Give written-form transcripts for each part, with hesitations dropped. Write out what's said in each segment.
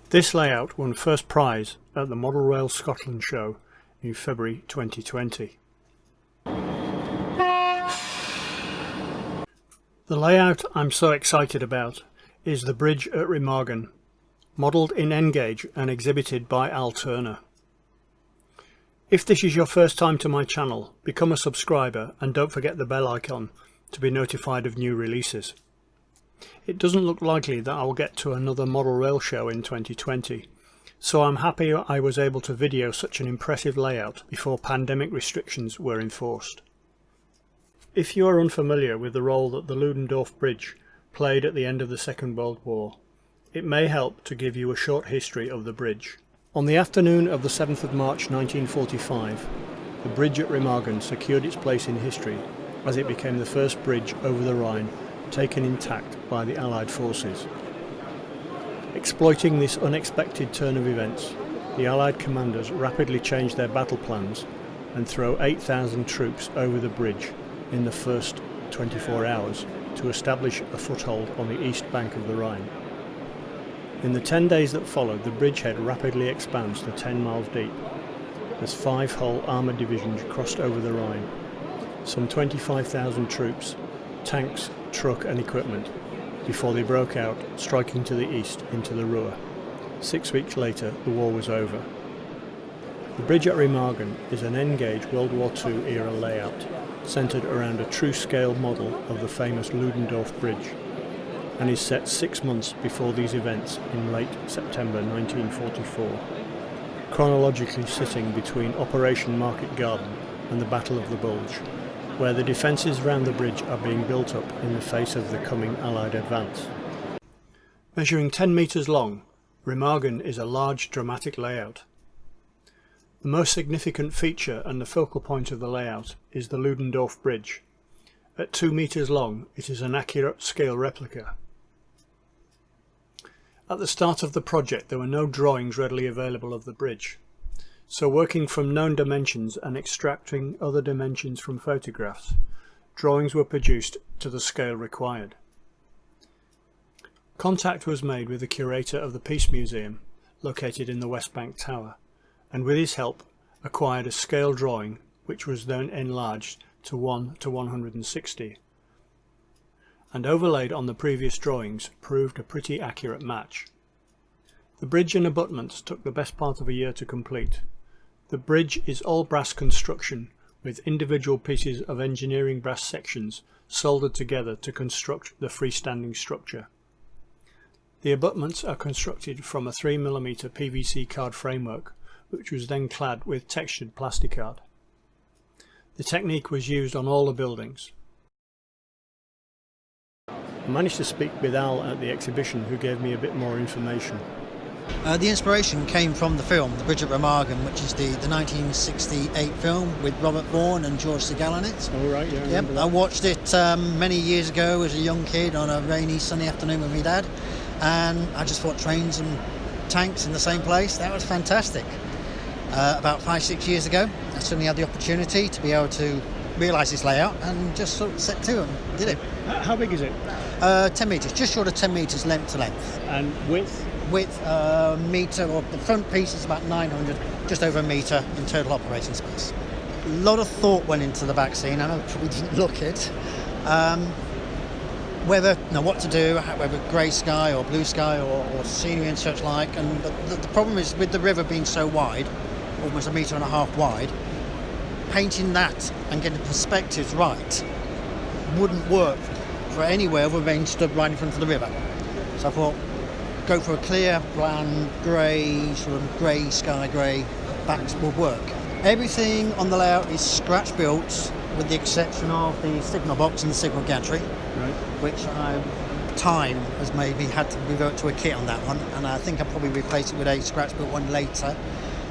This layout won first prize at the Model Rail Scotland show in February 2020. The layout I'm so excited about is the bridge at Remargan, modelled in N-gauge and exhibited by Al Turner. If this is your first time to my channel, become a subscriber and don't forget the bell icon to be notified of new releases. It doesn't look likely that I will get to another model rail show in 2020, so I'm happy I was able to video such an impressive layout before pandemic restrictions were enforced. If you are unfamiliar with the role that the Ludendorff Bridge played at the end of the Second World War, it may help to give you a short history of the bridge. On the afternoon of the 7th of March 1945, the bridge at Remargan secured its place in history as it became the first bridge over the Rhine taken intact by the Allied forces. Exploiting this unexpected turn of events, the Allied commanders rapidly changed their battle plans and threw 8,000 troops over the bridge in the first 24 hours to establish a foothold on the east bank of the Rhine. In the 10 days that followed, the bridgehead rapidly expands to 10 miles deep as 5 whole armoured divisions crossed over the Rhine, some 25,000 troops, tanks, truck and equipment, before they broke out, striking to the east into the Ruhr. 6 weeks later, the war was over. The bridge at Remargan is an N-gauge World War II era layout, centred around a true-scale model of the famous Ludendorff Bridge, and is set 6 months before these events in late September 1944, chronologically sitting between Operation Market Garden and the Battle of the Bulge, where the defences round the bridge are being built up in the face of the coming Allied advance. Measuring 10 metres long, Remargan is a large dramatic layout. The most significant feature and the focal point of the layout is the Ludendorff Bridge. At 2 metres long, it is an accurate scale replica. At the start of the project, there were no drawings readily available of the bridge. So working from known dimensions and extracting other dimensions from photographs, drawings were produced to the scale required. Contact was made with the curator of the Peace Museum, located in the West Bank Tower, and with his help acquired a scale drawing which was then enlarged to 1:160, and overlaid on the previous drawings proved a pretty accurate match. The bridge and abutments took the best part of a year to complete. The bridge is all brass construction with individual pieces of engineering brass sections soldered together to construct the freestanding structure. The abutments are constructed from a 3mm PVC card framework, which was then clad with textured plasticard. The technique was used on all the buildings. I managed to speak with Al at the exhibition, who gave me a bit more information. The inspiration came from the film, The Bridge at Remargan, which is the 1968 film with Robert Vaughan and George Segal in it. Oh right, yeah. I watched it many years ago as a young kid on a rainy sunny afternoon with my dad, and I just thought trains and tanks in the same place, that was fantastic. About 5-6 years ago, I suddenly had the opportunity to be able to realise this layout and just sort of set to and did it. How big is it? 10 metres, just short of 10 metres length to length. And width? Width, metre, or the front piece is about 900, just over a metre in total operating space. A lot of thought went into the back scene. I know it probably didn't look it. What to do, whether grey sky or blue sky or scenery and such like. And the problem is with the river being so wide, almost 1.5 metres wide, painting that and getting the perspectives right wouldn't work for anywhere other than stood right in front of the river. So I thought, go for a clear, bland, grey, sort of grey sky, grey backs will work. Everything on the layout is scratch built, with the exception of the signal box and the signal gantry, Right. which time has made me had to revert to a kit on that one, and I think I'll probably replace it with a scratch built one later.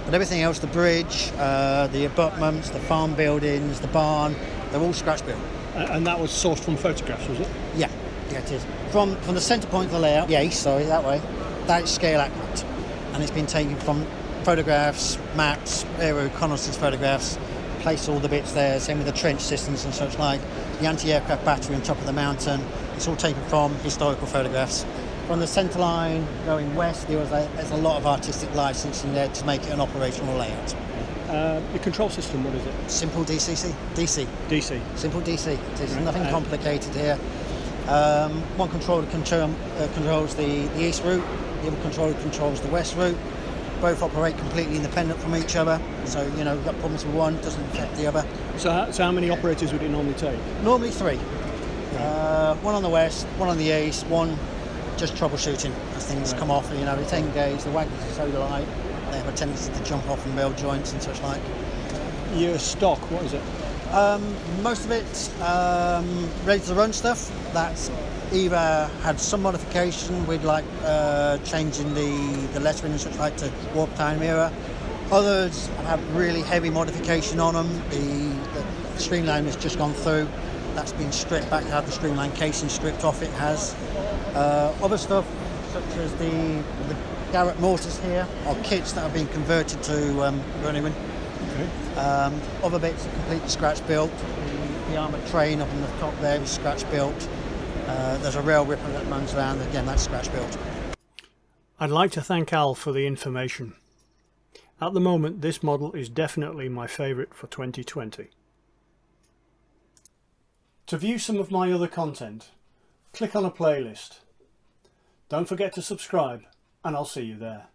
But everything else, the bridge, the abutments, the farm buildings, the barn, they're all scratch built. And that was sourced from photographs, was it? Yeah, it is. From the centre point of the layout, that way, that is scale accurate. And it's been taken from photographs, maps, aero reconnaissance photographs, place all the bits there, same with the trench systems and such like, the anti-aircraft battery on top of the mountain, it's all taken from historical photographs, From the centre line going west, there's a lot of artistic license in there to make it an operational layout. The control system, what is it? Simple DC. Simple DC. There's Right. nothing complicated here. One controller controls the east route, the other controller controls the west route. Both operate completely independent from each other, so you know, we've got problems with one, doesn't affect the other. So how many operators would it normally take? Normally 3. One on the west, one on the east, one just troubleshooting as things come off. You know, it's engaged, the wagons are so light, they have a tendency to jump off and rail joints and such like. Your stock, what is it? Most of it's ready to run stuff that's either had some modification with like changing the lettering and such like to warp time era. Others have really heavy modification on them. The streamline has just gone through. That's been stripped back, had the streamline casing stripped off it has. Other stuff such as the Garrett mortars here are kits that have been converted to Remargan. Okay. Other bits are completely scratch built. The armoured train up on the top there is scratch built. There's a rail ripper that runs around, again that's scratch built. I'd like to thank Al for the information. At the moment this model is definitely my favourite for 2020. To view some of my other content, click on a playlist. Don't forget to subscribe and I'll see you there.